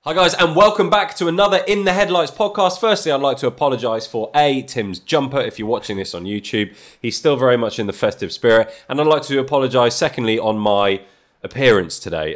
Hi guys, and welcome back to another In the Headlights podcast. Firstly, I'd like to apologise for Tim's jumper. If you're watching this on YouTube, he's still very much in the festive spirit. And I'd like to apologise, secondly, on my appearance today.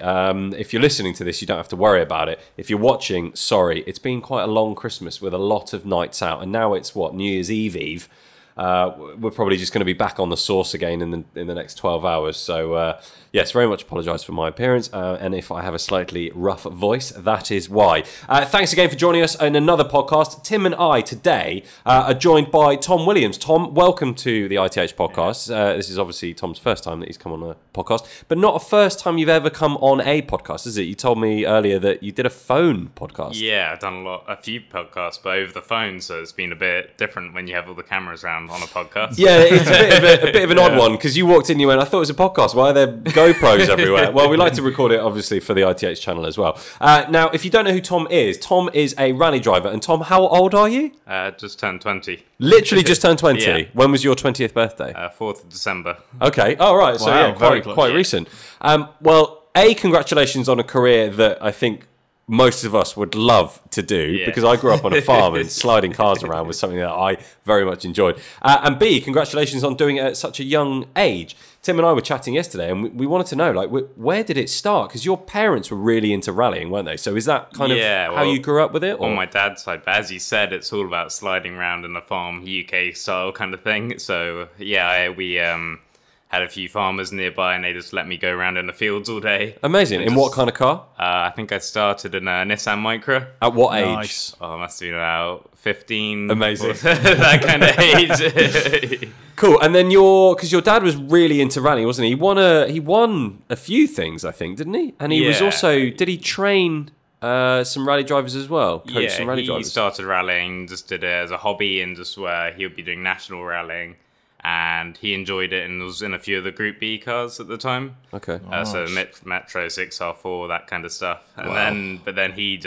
If you're listening to this, you don't have to worry about it. If you're watching, sorry. It's been quite a long Christmas with a lot of nights out. And now it's, New Year's Eve. We're probably just going to be back on the sauce again in the next 12 hours. So, yes, very much apologise for my appearance. And if I have a slightly rough voice, that is why. Thanks again for joining us in another podcast. Tim and I today are joined by Tom Williams. Tom, welcome to the ITH podcast. This is obviously Tom's first time that he's come on a podcast, but not a first time you've ever come on a podcast, is it? You told me earlier that you did a phone podcast. Yeah, I've done a few podcasts, but over the phone, so it's been a bit different when you have all the cameras around on a podcast. Yeah, it's a bit of an odd one, because you walked in and you went, I thought it was a podcast. Why are there GoPros everywhere? Well, we like to record it, obviously, for the ITH channel as well. Now, if you don't know who Tom is a rally driver. And Tom, how old are you? Just turned 20. Literally just turned 20? Yeah. When was your 20th birthday? 4th of December. Okay, all right. So, Wow, yeah, quite recent. Well, congratulations on a career that I think most of us would love to do, because I grew up on a farm and sliding cars around was something that I very much enjoyed. And B, congratulations on doing it at such a young age. Tim and I were chatting yesterday and we wanted to know, where did it start? Because your parents were really into rallying, weren't they? So is that kind of how you grew up with it? Or? On my dad's side, but as you said, it's all about sliding around in the farm, UK style kind of thing. So yeah, we had a few farmers nearby and they just let me go around in the fields all day. Amazing. In what kind of car? I think I started in a Nissan Micra. At what age? Nice. Oh, I must have been about 15. Amazing. That kind of age. Cool. And then because your dad was really into rallying, wasn't he? He won a few things, I think, didn't he? And he was also, did he train some rally drivers as well? Coach some rally drivers? He started rallying, just did it as a hobby, and just where he would be doing national rallying. And he enjoyed it and was in a few of the Group B cars at the time. Okay. So Metro 6R4, that kind of stuff. And then he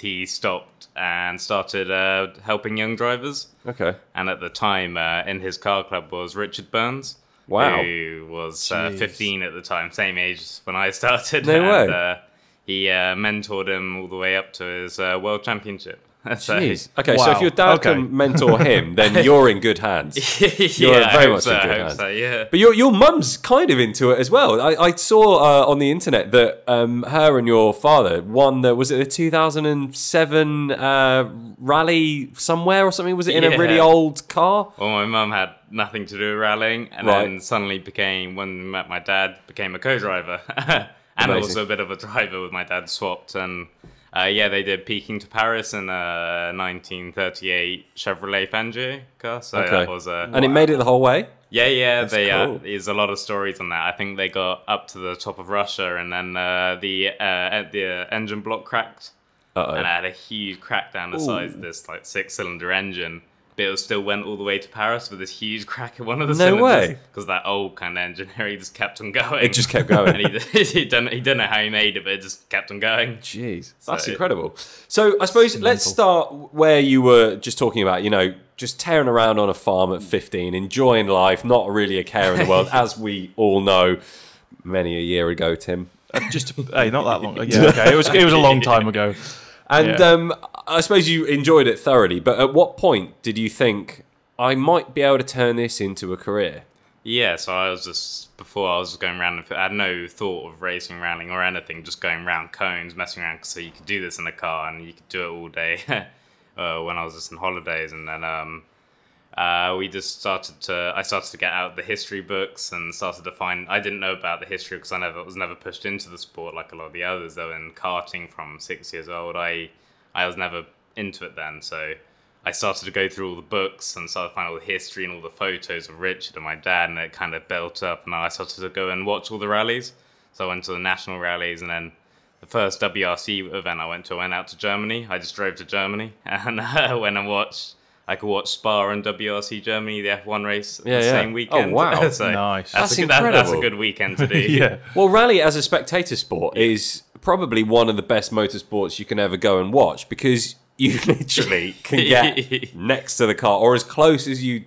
he stopped and started helping young drivers. Okay. And at the time, in his car club was Richard Burns. Wow. Who was 15 at the time, same age as when I started. No way. He mentored him all the way up to his World Championship. Jeez. Okay, Wow. so if your dad can mentor him, then you're in good hands. You're very much in good hands. So, yeah. But your mum's kind of into it as well. I saw on the internet that her and your father won was it the 2007 rally somewhere or something? Was it in a really old car? Well, my mum had nothing to do with rallying, and then suddenly when we met my dad, became a co-driver. And also a bit of a driver with my dad swapped. And they did Peking to Paris in a 1938 Chevrolet Fangio car. So that was and it made it the whole way? Yeah. That's cool. There's a lot of stories on that. I think they got up to the top of Russia, and then the engine block cracked. And it had a huge crack down the sides of this 6-cylinder engine. But it still went all the way to Paris with this huge crack in one of the cylinders. No way. Because that old kind of engineer, he just kept on going. It just kept going. And he don't know how he made it, but it just kept on going. Jeez, that's incredible. So I suppose let's start where you were just talking about, just tearing around on a farm at 15, enjoying life, not really a care in the world, as we all know many a year ago, Tim. Hey, not that long. Yeah, okay. It was a long time ago. And I suppose you enjoyed it thoroughly, but at what point did you think, I might be able to turn this into a career? Yeah, so before I was going around, I had no thought of racing, rallying or anything, just going around cones, messing around, so you could do this in a car and you could do it all day when I was just on holidays. And then I started to get out the history books and started to find, I didn't know about the history because I was never pushed into the sport like a lot of the others, though. In karting from 6 years old, I was never into it then, so I started to go through all the books and started to find all the history and all the photos of Richard and my dad, and it kind of built up, and I started to go and watch all the rallies. So I went to the national rallies, and then the first WRC event I went out to Germany. I just drove to Germany, and I could watch Spa and WRC Germany, the F1 race, the same weekend. Oh, wow. So Nice. That's incredible. That's a good weekend to do. Yeah. Well, rally as a spectator sport is probably one of the best motorsports you can ever go and watch, because you literally can get next to the car or as close as you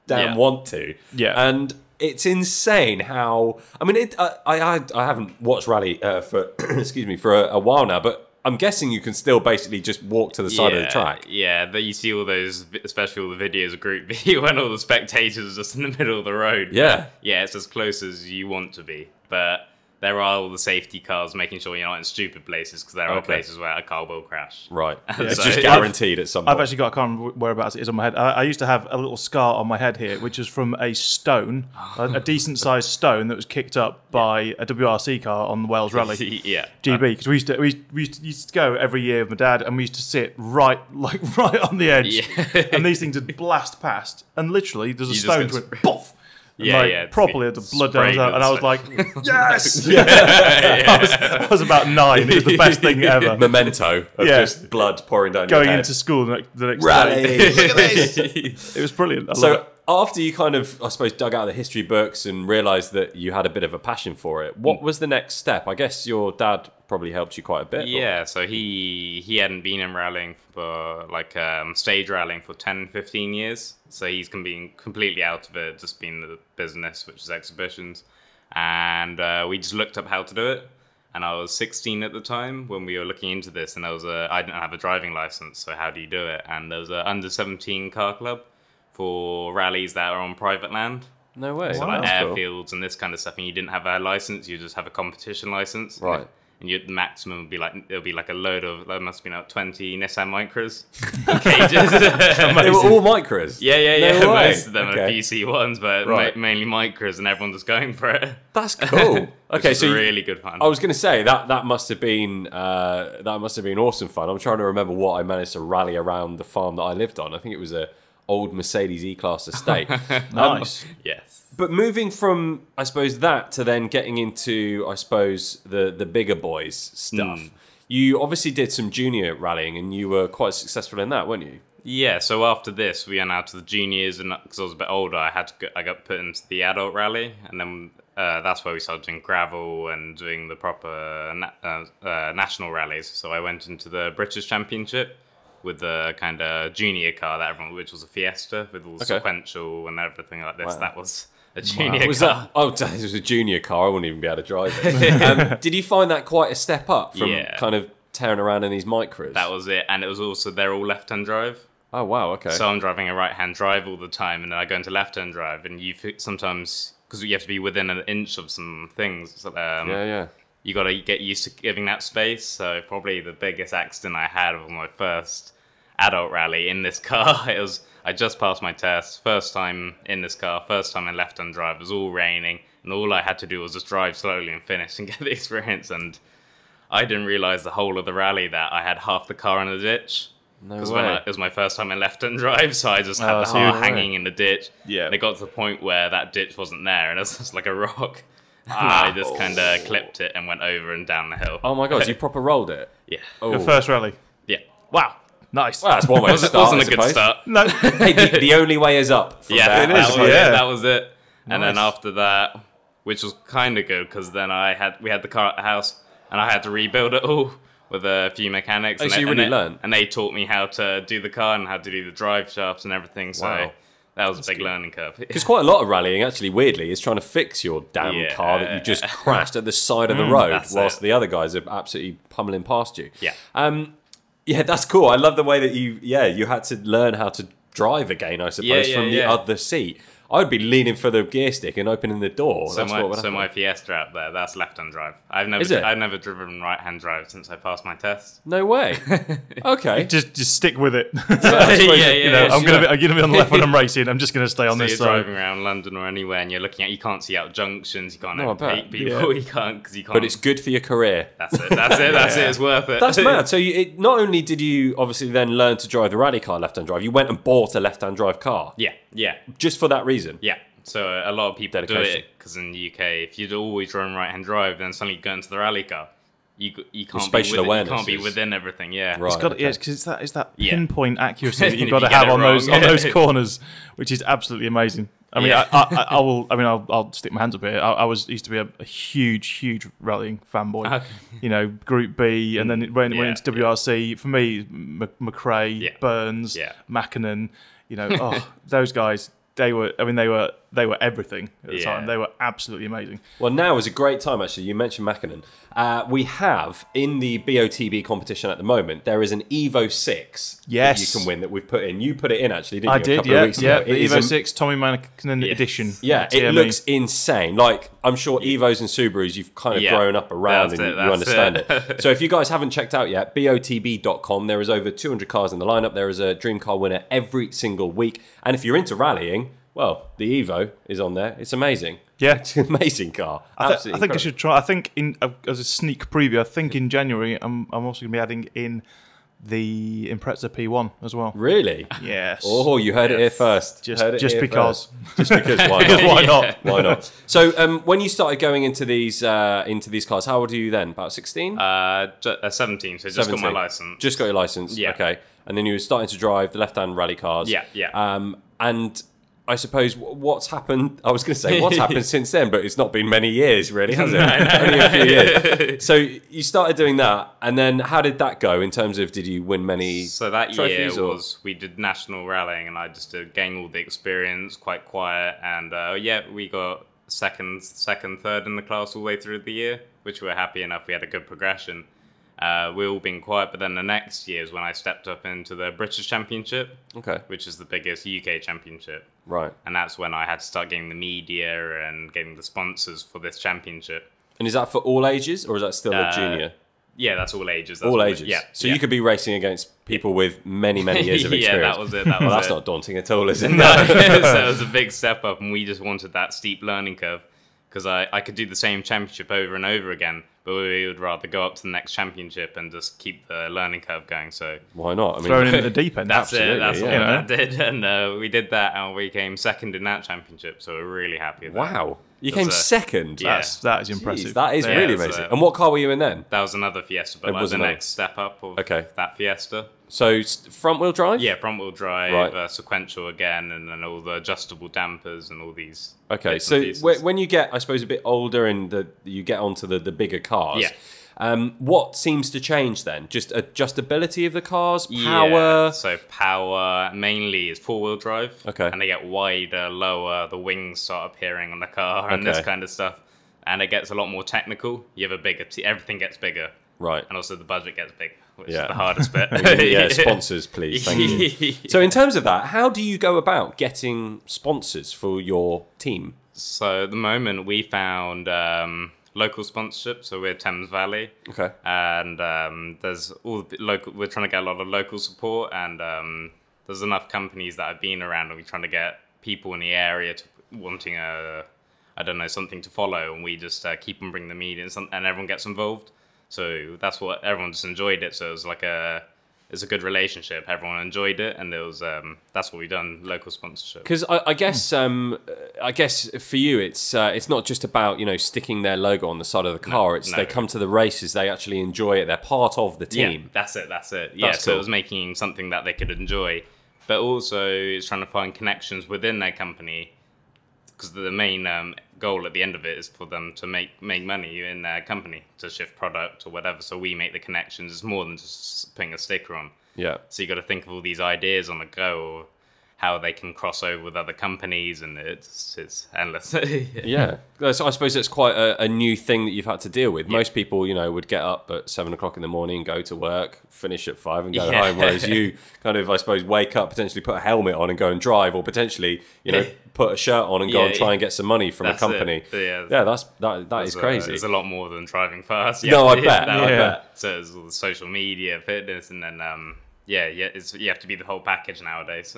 want to. Yeah. And it's insane how... I mean, I haven't watched rally for, excuse me, for a while now, but I'm guessing you can still basically just walk to the side of the track. Yeah, but you see all those, especially all the videos of Group B when all the spectators are just in the middle of the road. Yeah. Yeah, it's as close as you want to be. But there are all the safety cars making sure you're not in stupid places, because there are places where a car will crash. Right. Yeah, It's so- just guaranteed at some point. I've actually got, I can't remember whereabouts it is on my head. I used to have a little scar on my head here, which is from a stone, a decent sized stone that was kicked up by a WRC car on the Wales Rally. Yeah. GB, because we used to go every year with my dad, and we used to sit right on the edge, and these things would blast past, and literally there's a You just stone get to it, poof, and Yeah, like, yeah. properly had the blood down, Sprayed and I was with like, yes, I was about 9. It was the best thing ever. Memento of Yeah. just blood pouring down Going your head. into school the next Rally. day. Look at this. It was brilliant. I love So it. after you kind of, I suppose, dug out the history books and realised that you had a bit of a passion for it, what was the next step? I guess your dad probably helped you quite a bit. Yeah, so he hadn't been in rallying for stage rallying for 10, 15 years. So he's been completely out of it, just been the business, which is exhibitions. And we just looked up how to do it. And I was 16 at the time when we were looking into this, and I didn't have a driving license, so how do you do it? And there was an under 17 car club for rallies that are on private land. No way. So Wow, like that's cool. airfields and this kind of stuff, and you didn't have a license, you just have a competition license. Right. And the maximum would be like a load of, there must have been like 20 Nissan Micras cages. They were all micros. Yeah. No way. Most of them are Okay. PC ones, but Right. mainly Micras, and everyone was going for it. That's cool. Okay, Which so is really good fun. I was going to say that must have been awesome fun. I'm trying to remember what I managed to rally around the farm that I lived on. I think it was a old Mercedes E-Class estate. Nice. Yes. But moving from, I suppose, that to then getting into, I suppose, the bigger boys stuff. You obviously did some junior rallying, and you were quite successful in that, weren't you? Yeah, so after this, we went out to the juniors, and because I was a bit older, I got put into the adult rally, and then that's where we started doing gravel and doing the proper national rallies. So I went into the British Championship with the kind of junior car that everyone, which was a Fiesta with all the sequential and everything like this. Wow. That was a junior Was car. that? Oh, it was a junior car. I wouldn't even be able to drive it. Did you find that quite a step up from kind of tearing around in these micros? That was it, and it was also they're all left-hand drive. Oh wow. Okay. So I'm driving a right-hand drive all the time, and then I go into left-hand drive, and sometimes because you have to be within an inch of some things. yeah. You got to get used to giving that space. So probably the biggest accident I had was my first adult rally in this car. I just passed my test, first time in this car, first time in left-hand drive. It was all raining, and all I had to do was just drive slowly and finish and get the experience. And I didn't realise the whole of the rally that I had half the car in the ditch. No Because way. it was my first time in left-hand drive, so I just had the so you- car hanging in the ditch. Yeah. And it got to the point where that ditch wasn't there, and it was just like a rock. And I just kind of clipped it and went over and down the hill. Oh my god, you proper rolled it. Yeah. Oh, Your first rally. Yeah. Wow. Nice. well, that's one way to It start. wasn't I a good suppose. start. No. Hey, the only way is up. From Yeah, there. it is, that was it. And then Nice. after that, which was kind of good, because then we had the car at the house, and I had to rebuild it all with a few mechanics. Oh, and so you really learned? And they taught me how to do the car and how to do the drive shafts and everything. So Wow. that was a big learning curve. Because quite a lot of rallying, actually, weirdly, is trying to fix your damn Yeah. car that you just crashed at the side of the road that's whilst it. the other guys are absolutely pummeling past you. Yeah. Yeah, that's cool. I love the way that you had to learn how to drive again, I suppose, Yeah, from the yeah. other seat. I would be leaning for the gear stick and opening the door. So That's what would my happen. Fiesta out there, that's left-hand drive. I've Is it? never driven right-hand drive since I passed my test. No way. Okay. Just stick with it. Yeah, yeah, I'm gonna be on the left when I'm racing. I'm just gonna stay on So this you're side. driving around London or anywhere, and you're looking at, you can't see out junctions, you can't No, I overtake bet. people, Yeah. you can't, because you can't. But it's good for your career. That's it, that's it, it's worth it. That's mad. So not only did you obviously then learn to drive the rally car left-hand drive, you went and bought a left-hand drive car. Yeah. Just for that reason. Yeah, so a lot of people Dedication. do it because in the UK, if you'd always run right-hand drive, then suddenly you go into the rally car, you can't spatial be within, awareness you can't be is- within everything. Yeah, Right. It's got, okay. yeah, because it's that Yeah. pinpoint accuracy that you've If got to you get have it on those wrong. corners, which is absolutely amazing. I mean, Yeah. I will. I mean, I'll stick my hands up here. I used to be a huge rallying fanboy. Okay. You know, Group B, and then it went Yeah, into WRC. For me, McRae, Yeah. Burns, Yeah. Mackinnon. You know, those guys. They were they were everything at the Yeah. time. They were absolutely amazing. Well, now is a great time, actually. You mentioned Mackinnon. We have, in the BOTB competition at the moment, there is an Evo 6 that Yes. you can win that we've put in. You put it in, actually, didn't you? I a did, couple yeah, of weeks yeah. ago. The It is Evo 6 Tommy Mackinnon Yes. edition. Yeah, it TME. looks insane. Like, I'm sure Evos and Subarus, you've kind of Yeah. grown up around That's and it, you that's understand it. it. So if you guys haven't checked out yet, BOTB.com, there is over 200 cars in the lineup. There is a dream car winner every single week. And if you're into rallying, well, the Evo is on there. It's amazing. Yeah. It's an amazing car. I Absolutely think I incredible. should try. I think as a sneak preview, I think in January I'm also going to be adding in the Impreza P1 as well. Really? Yes. Oh, you heard it here first. Just Heard it here because. first. Just because. Why Because not? why not? Why not? So, when you started going into these cars, how old are you then? About 16? 17, so just got 17. my license. Just got your license. Yeah. Okay. And then you were starting to drive the left-hand rally cars. Yeah, yeah. And I suppose what's happened? I was going to say what's happened since then, but it's not been many years, really, has it? Only a few years. So you started doing that, and then how did that go in terms of? Did you win many? So that year trophies, or- was we did national rallying, and I just did gain all the experience, quite quiet, and we got second, third in the class all the way through the year, which we were happy enough. We had a good progression. We all been quiet, but then the next year is when I stepped up into the British Championship, Okay. which is the biggest UK championship, Right. and that's when I had to start getting the media and getting the sponsors for this championship. And is that for all ages, or is that still a junior? Yeah, that's all ages. That's All what ages. Yeah. So yeah. you could be racing against people with many, many years of Yeah, experience. that was it. That Well, was that's it. not daunting at all, is it? No, so it was a big step up, and we just wanted that steep learning curve because I could do the same championship over and over again, but we would rather go up to the next championship and just keep the learning curve going. So Why not? I Thrown into the deep end. that's Absolutely, it. That's yeah. what that did, and we did that, and we came second in that championship. So we're really happy with that. Wow. You That's came a- second. Yeah. That is Jeez, impressive. that is Yeah, really so- amazing. And what car were you in then? That was another Fiesta, but It like was the another- next step up of Okay. that Fiesta. So front wheel drive? Yeah, front wheel drive, Right. sequential again, and then all the adjustable dampers and all these. Okay, bits so and pieces. when you get, I suppose, a bit older and you get onto the bigger cars, Yeah. what seems to change then? Just adjustability of the cars, Yeah, power. so power mainly is four-wheel drive. Okay. And they get wider, lower, the wings start appearing on the car and this Okay. kind of stuff. And it gets a lot more technical. You have a bigger, everything gets bigger. Right. And also the budget gets big, which Yeah. is the hardest bit. Yeah, sponsors, please. Thank you. So in terms of that, how do you go about getting sponsors for your team? So at the moment we found local sponsorship. So we're Thames Valley. Okay. And there's all the local. We're trying to get a lot of local support, and there's enough companies that have been around, and we're trying to get people in the area to wanting something to follow, and we just keep on bringing the media and everyone gets involved. So that's what everyone just enjoyed it. So it was like it's a good relationship. Everyone enjoyed it, and it was that's what we've done, local sponsorship. Because I guess for you it's not just about sticking their logo on the side of the car. It's no. they come to the races, they actually enjoy it. They're part of the Yeah, team. that's it. Yeah, That's so cool. it was making something that they could enjoy, but also it's trying to find connections within their company, because the main goal at the end of it is for them to make money in their company, to shift product or whatever. So we make the connections. It's more than just putting a sticker on. Yeah. So you got to think of all these ideas on the go, or how they can cross over with other companies, and it's endless. Yeah, so I suppose it's quite a new thing that you've had to deal with. Most people, would get up at 7 o'clock in the morning, go to work, finish at 5 and go Yeah. home. Whereas you kind of, I suppose, wake up, potentially put a helmet on and go and drive, or potentially, put a shirt on and go Yeah, and try and get some money from a That's company. it. Yeah, that is crazy. It's a lot more than driving fast. No, I bet. that- I Yeah. bet. So it's all the social media, fitness, and then you have to be the whole package nowadays.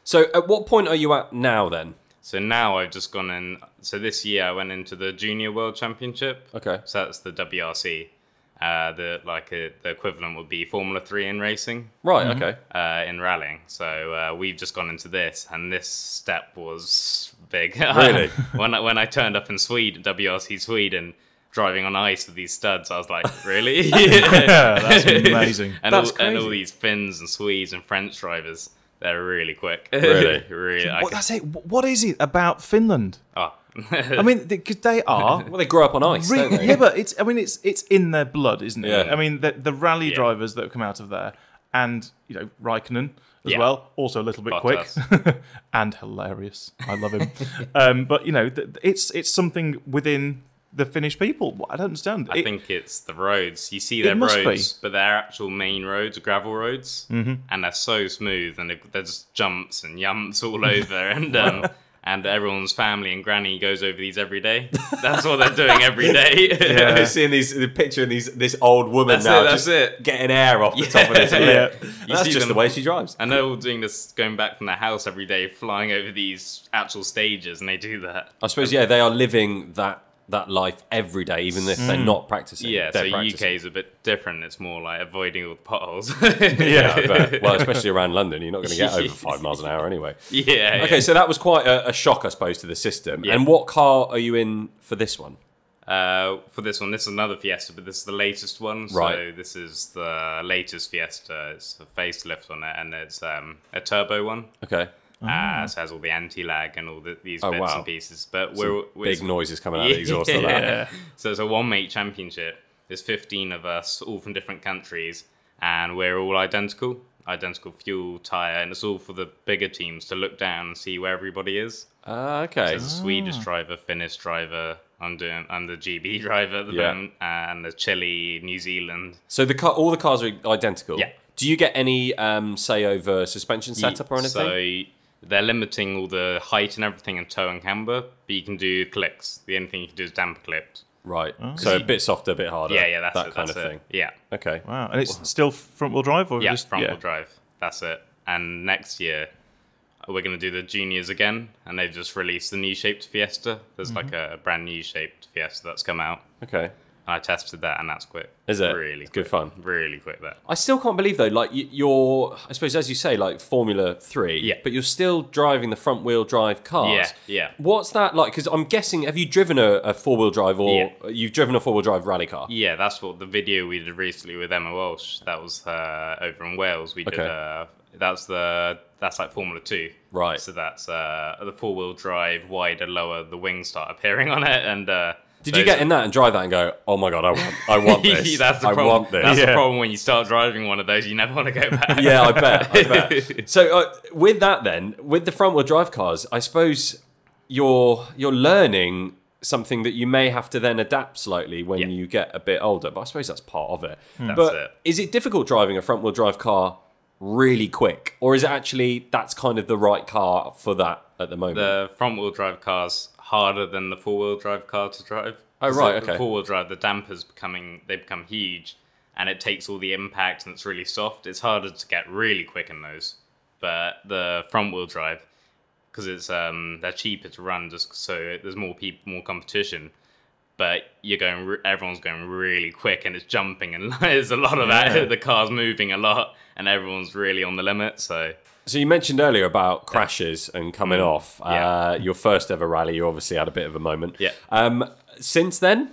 So at what point are you at now then? So now I've just gone in. So this year I went into the Junior World Championship. Okay. So that's the WRC. The equivalent would be Formula 3 in racing, Right, okay. in rallying. So we've just gone into this, and this step was big. Really? when I turned up in Sweden, WRC Sweden, driving on ice with these studs, I was like, really? Yeah, that's amazing. And That's all crazy. these Finns and Swedes and French drivers, they're really quick. Really? really. I What, could- that's it. What is it about Finland? oh. I mean, because they are. Well, they grow up on ice, don't they? Yeah, but it's in their blood, isn't it? Yeah. I mean, the rally Yeah. drivers that have come out of there and Raikkonen as Yeah. well, also a little bit Bottas. quick and hilarious. I love him. But it's something within the Finnish people. I don't understand. I think it's the roads. You see their must roads, be. but their actual main roads are gravel roads, and they're so smooth, and there's jumps and yumps all over, and everyone's family and granny goes over these every day. That's what they're doing every day. You're seeing the picture of this old woman That's it. getting air off the top of this lip. You That's see just them- the way she drives. And they're all doing this, going back from their house every day, flying over these actual stages, and they do that. I suppose, they are living that life every day, even if they're not practicing. Yeah, They're so practicing. UK is a bit different. It's more like avoiding all the potholes. Yeah, I bet. Well, especially around London, you're not going to get over 5 miles an hour anyway. Yeah. Okay, so that was quite a shock, I suppose, to the system. Yeah. And what car are you in for this one? For this one, this is another Fiesta, but this is the latest one. Right. So this is the latest Fiesta. It's a facelift on it, and it's a turbo one. Okay. So it has all the anti-lag and all these bits wow. and pieces. But Big noises coming out of the exhaust of that. Yeah. So it's a one-mate championship. There's 15 of us, all from different countries, and we're all identical fuel, tyre, and it's all for the bigger teams to look down and see where everybody is. Okay. There's a Swedish driver, Finnish driver, I'm the GB driver at the moment, and the Chile, New Zealand. So all the cars are identical? Yeah. Do you get any say over suspension setup or anything? So they're limiting all the height and everything in toe and camber, but you can do clicks. The only thing you can do is damper clips. Right. So a bit softer, a bit harder. Yeah, that's that it. kind That's of it. thing. Yeah. Okay. Wow, and it's still front-wheel drive, or Yeah, just front wheel drive. That's it. And next year, we're going to do the juniors again, and they've just released the new shaped Fiesta. There's like a brand new shaped Fiesta that's come out. Okay. I tested that, and that's quick. Is it? Really It's good quick. fun. Really quick, that. I still can't believe though, like you're, I suppose as you say, like Formula 3, Yeah. but you're still driving the front wheel drive cars. Yeah. What's that like? Because I'm guessing, have you driven a four wheel drive or you've driven a four wheel drive rally car? Yeah, that's what the video we did recently with Emma Walsh. That was over in Wales. We did. That's like Formula 2. Right. So that's the four-wheel drive, wider, lower. The wings start appearing on it, and Did you get in that and drive that and go, oh my god, I want this. That's the I problem. want this. That's the problem when you start driving one of those. You never want to go back. Yeah, I bet. So with that then, with the front wheel drive cars, I suppose you're learning something that you may have to then adapt slightly when you get a bit older. But I suppose that's part of it. That's it. Is it difficult driving a front wheel drive car really quick? Or is it actually that's kind of the right car for that at the moment? The front-wheel drive car's harder than the four-wheel drive car to drive. Oh, right, The okay. four-wheel drive, the dampers they become huge, and it takes all the impact, and it's really soft. It's harder to get really quick in those. But the front-wheel drive, because it's they're cheaper to run, just so there's more people, more competition. But everyone's going really quick, and it's jumping, and there's a lot of that. The car's moving a lot, and everyone's really on the limit. So you mentioned earlier about crashes and coming off. Yeah. Your first ever rally, you obviously had a bit of a moment. Yeah. Since then?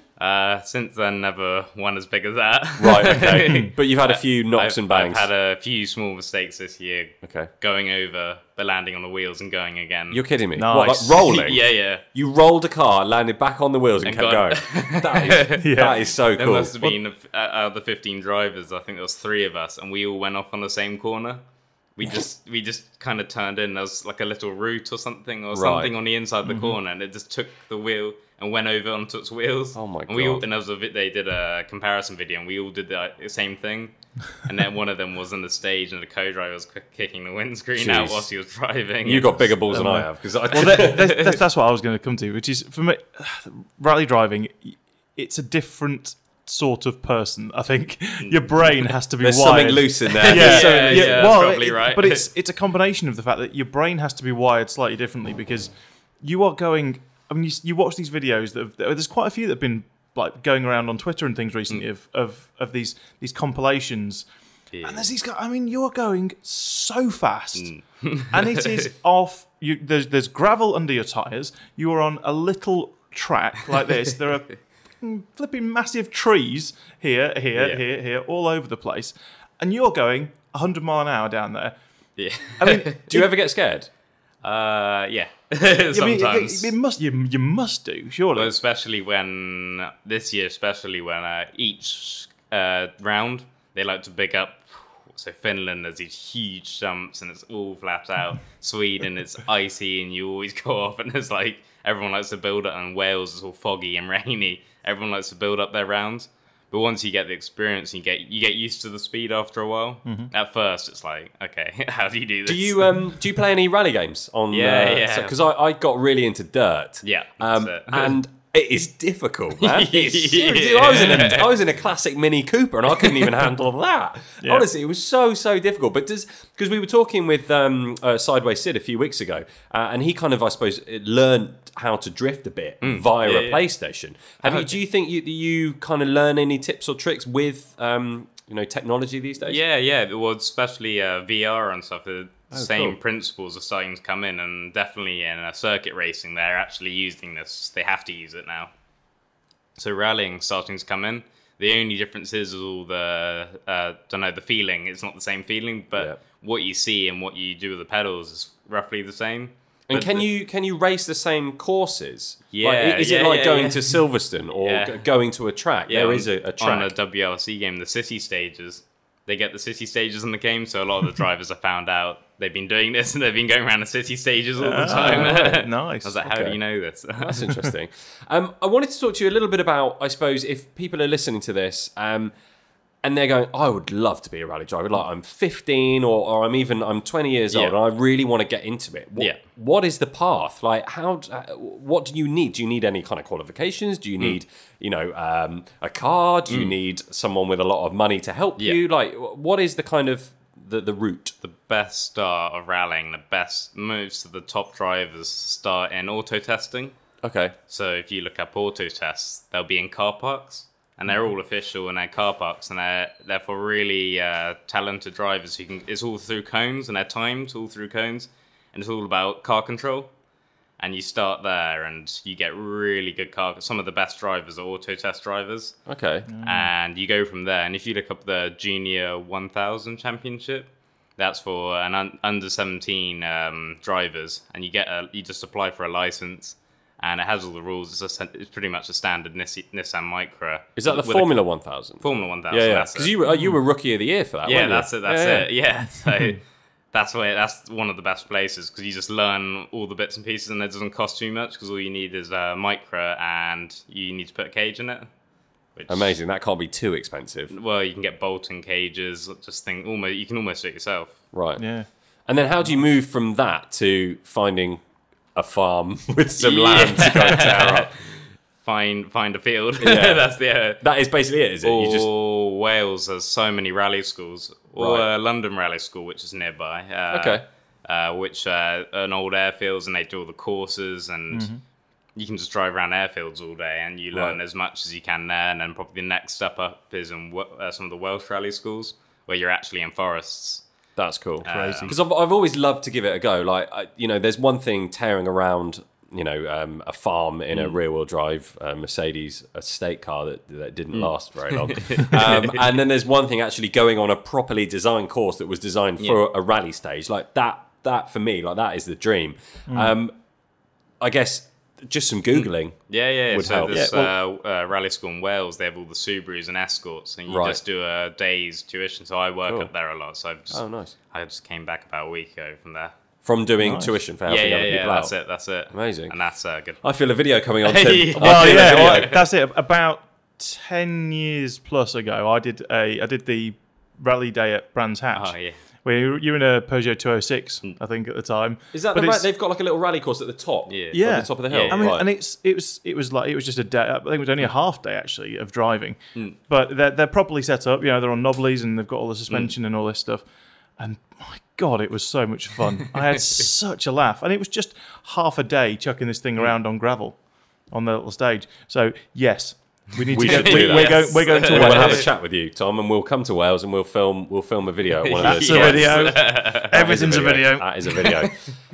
Since then, never one as big as that. Right, okay. But you've had a few knocks and bangs. I've had a few small mistakes this year. Okay. Going over, but landing on the wheels and going again. You're kidding me? Nice. What, like rolling? Yeah. You rolled a car, landed back on the wheels and kept going. That is so There cool. must have been, out of the 15 drivers, I think there was 3 of us, and we all went off on the same corner. We just kind of turned in. There was like a little route or something on the inside of the corner, and it just took the wheel and went over onto its wheels. Oh my And we all, God. and they did a comparison video, and we all did the same thing. And then one of them was on the stage, and the co-driver was kicking the windscreen out Jeez. whilst he was driving. You got bigger balls than I have. Because That's what I was going to come to, which is for me, rally driving. It's a different sort of person. I think your brain has to be there's wired. something loose in there. Yeah, Well, probably right. But it's a combination of the fact that your brain has to be wired slightly differently because you are going. I mean, you watch these videos there's quite a few that have been like going around on Twitter and things recently of these compilations. Yeah. And there's these guys. I mean, you're going so fast, and it is off. There's gravel under your tires. You are on a little track like this. There are flipping massive trees here, all over the place, and you're going 100 mile an hour down there. Yeah. I mean, Do you ever get scared? Yeah. I mean, Sometimes. you must do, surely. Well, especially when this year, each round they like to big up So Finland, there's these huge jumps and it's all flat out. Sweden, it's icy and you always go off, and there's like everyone likes to build up. And Wales, it's all foggy and rainy. Everyone likes to build up their rounds. But once you get the experience, you get used to the speed after a while. At first, it's like, okay, how do you do this? Do you play any rally games on? Yeah. Because I got really into dirt. Yeah, and it is difficult, man. I was in a classic Mini Cooper, and I couldn't even handle that. Yeah. Honestly, it was so difficult. But because we were talking with Sideways Sid a few weeks ago, and he kind of, I suppose, learned how to drift a bit via a PlayStation. Do you think you kind of learn any tips or tricks with technology these days? Yeah. Well, especially VR and stuff. The same principles are starting to come in, and definitely in circuit racing, they're actually using this. They have to use it now. So rallying starting to come in. The only difference is all the the feeling. It's not the same feeling, but what you see and what you do with the pedals is roughly the same. And can you race the same courses? Yeah. Is it like going to Silverstone or going to a track? Yeah, there is a track. On the WRC game, the city stages. They get the city stages in the game, so a lot of the drivers have found out they've been doing this and they've been going around the city stages all the time. Nice. I was like, how do you know this? That's interesting. I wanted to talk to you a little bit about, I suppose, if people are listening to this and they're going, I would love to be a rally driver. Like I'm 15 or I'm 20 years old and I really want to get into it. What is the path? Like what do you need? Do you need any kind of qualifications? Do you need, a car? Do you need someone with a lot of money to help you? Like what is the kind of the route? The best start of rallying, most of the top drivers start in auto testing. Okay. So if you look up auto tests, they'll be in car parks. And they're all official in their car parks, and they're therefore really talented drivers who can. It's all through cones, and they're timed all through cones, and it's all about car control. And you start there, and you get really good car. Some of the best drivers are auto test drivers. Okay. And you go from there. And if you look up the Junior 1000 Championship, that's for an under 17 drivers, and you just apply for a license. And it has all the rules. It's pretty much a standard Nissan Micra. Is that the Formula 1000? Formula 1000. Yeah. Because you were Rookie of the Year for that. Yeah, weren't you? that's it. Yeah. So that's one of the best places because you just learn all the bits and pieces, and it doesn't cost too much because all you need is a Micra, and you need to put a cage in it. Amazing. That can't be too expensive. Well, you can get Bolton cages. You can almost do it yourself. Right. Yeah. And then how do you move from that to finding a farm with some land to go tear up? Find a field. Yeah. That is basically it, is it? Wales has so many rally schools. Or London Rally School, which is nearby. Which an old airfields, and they do all the courses, and you can just drive around airfields all day, and you learn as much as you can there. And then probably the next step up is in some of the Welsh rally schools, where you're actually in forests. That's cool. Crazy. Because I've always loved to give it a go. Like, there's one thing tearing around, a farm in a rear-wheel drive Mercedes estate car that didn't last very long. And then there's one thing actually going on a properly designed course that was designed for a rally stage. Like that for me, like that is the dream. I guess just some Googling would help. This rally school in Wales, they have all the Subarus and Escorts, and you just do a day's tuition. So I work up there a lot. So I just came back about a week ago from there. From doing tuition for helping other people out. That's it. Amazing. And that's good. I feel a video coming on, Tim. That's it. About 10 years plus ago, I did the rally day at Brands Hatch. Oh, yeah. Where you were in a Peugeot 206, I think, at the time. Is that they've got like a little rally course at the top? Yeah. At the top of the hill. I mean, and it was just a day. I think it was only a half day actually of driving, but they're properly set up. They're on knobblies and they've got all the suspension and all this stuff. And my God, it was so much fun. I had such a laugh, and it was just half a day chucking this thing around on gravel on the little stage. So yes. We need to get. We're going to. We'll have a chat with you, Tom, and we'll come to Wales and we'll film a video. At one That's a video. Everything's a video. That is a video.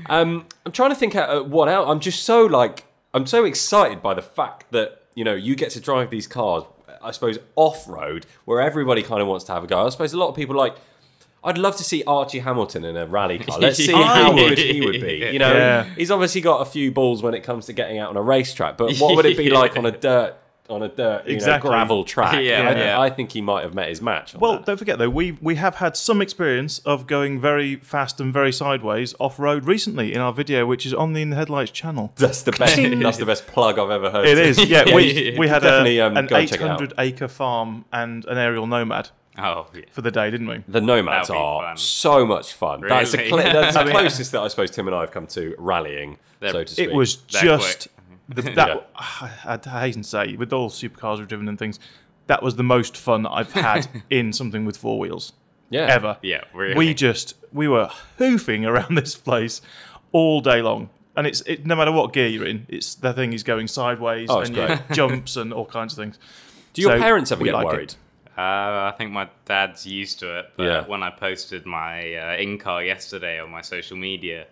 I'm trying to think out what else. I'm just I'm so excited by the fact that you get to drive these cars. I suppose off road, where everybody kind of wants to have a go. I suppose a lot of people like. I'd love to see Archie Hamilton in a rally car. Let's see how good he would be. He's obviously got a few balls when it comes to getting out on a racetrack. But what would it be like on a on a dirt, Exactly. gravel track. Yeah. I think he might have met his match. On Well, that. don't forget though, we have had some experience of going very fast and very sideways off road recently in our video, which is on the In the Headlights channel. That's the best. That's the best plug I've ever heard. It is, yeah. We had Definitely, an go check it out. 800-acre farm and an aerial Nomad Oh, yeah. for the day, didn't we? The Nomads That'd be are fun. so much fun. That's, Really? that's the closest that I suppose Tim and I have come to rallying, so to speak. It was That just quick. I hasten to say, with all supercars we've driven and things, that was the most fun I've had in something with four wheels ever. Yeah, really. We were hoofing around this place all day long. And it's no matter what gear you're in, it's the thing is going sideways Oh, it's and great. jumps and all kinds of things. Do your So parents ever we get like it. worried? I think my dad's used to it, but Yeah. when I posted my in-car yesterday on my social media,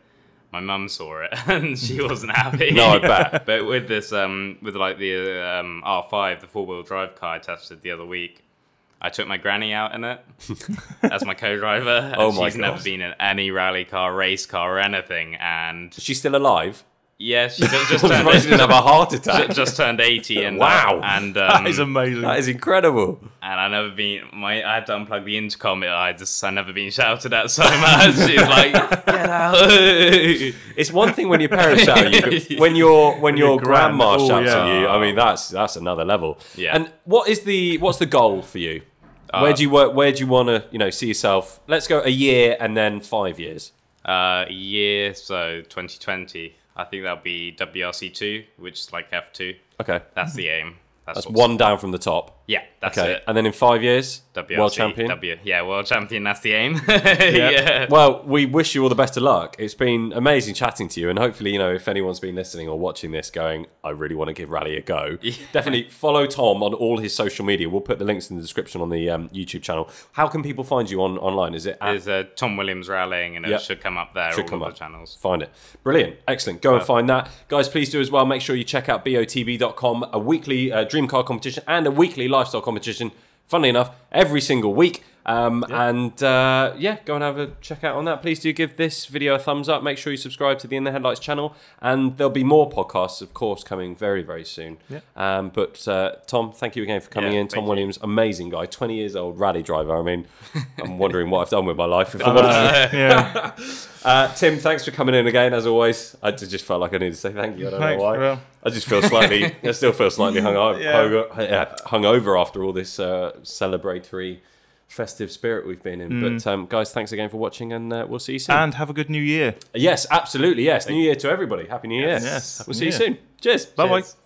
my mum saw it and she wasn't happy. No, I bet. But with this, with like the R5, the four-wheel drive car I tested the other week, I took my granny out in it as my co-driver. And Oh my she's never God. been in any rally car, race car, or anything. And Is she still alive? yeah, she just She turned didn't have a heart attack. just turned 80. And Wow. and That is amazing. That is incredible. and I never been I had to unplug the intercom. I never been shouted at so much. She's like, get out! It's one thing when your parents shout at you, but when your grandma grand- oh, shouts yeah. at you, I mean that's another level. Yeah. And what's the goal for you? Where do you work? Where do you want to see yourself? Let's go a year and then 5 years. Year, so 2020. I think that'll be WRC2, which is like F2. Okay, That's the aim. that's what's- one down from the top. Yeah, that's Okay, it. and then in 5 years, WRC, world champion. world champion. That's the aim. Yeah. Well, we wish you all the best of luck. It's been amazing chatting to you, and hopefully, if anyone's been listening or watching this going, I really want to give rally a go, definitely follow Tom on all his social media. We'll put the links in the description on the YouTube channel. How can people find you online? Is it at There's Tom Williams rallying, and Yep. it should come up there. Should all come of up. the channels. Find it. Brilliant. Excellent. Go and find that. Guys, please do as well. Make sure you check out botb.com, a weekly dream car competition and a weekly lifestyle competition. Funnily enough, every single week. And go and have a check out on that. Please do give this video a thumbs up. Make sure you subscribe to the In the Headlights channel. And there'll be more podcasts, of course, coming very, very soon. Yeah. But Tom, thank you again for coming Yeah, in. Tom thank you. Williams, amazing guy, 20 years old, rally driver. I mean, I'm wondering what I've done with my life. If I'm honest. Yeah. Tim, thanks for coming in again, as always. I just felt like I needed to say thank you. I don't Thanks, know why. well. I just feel I still feel slightly hungover after all this celebratory, festive spirit we've been in. But guys, thanks again for watching, and we'll see you soon. And have a good new year. Yes, absolutely. Yes, New Year to everybody. Happy New Year. Yes, Happy We'll New see you Year. soon. Cheers. Bye bye. Cheers.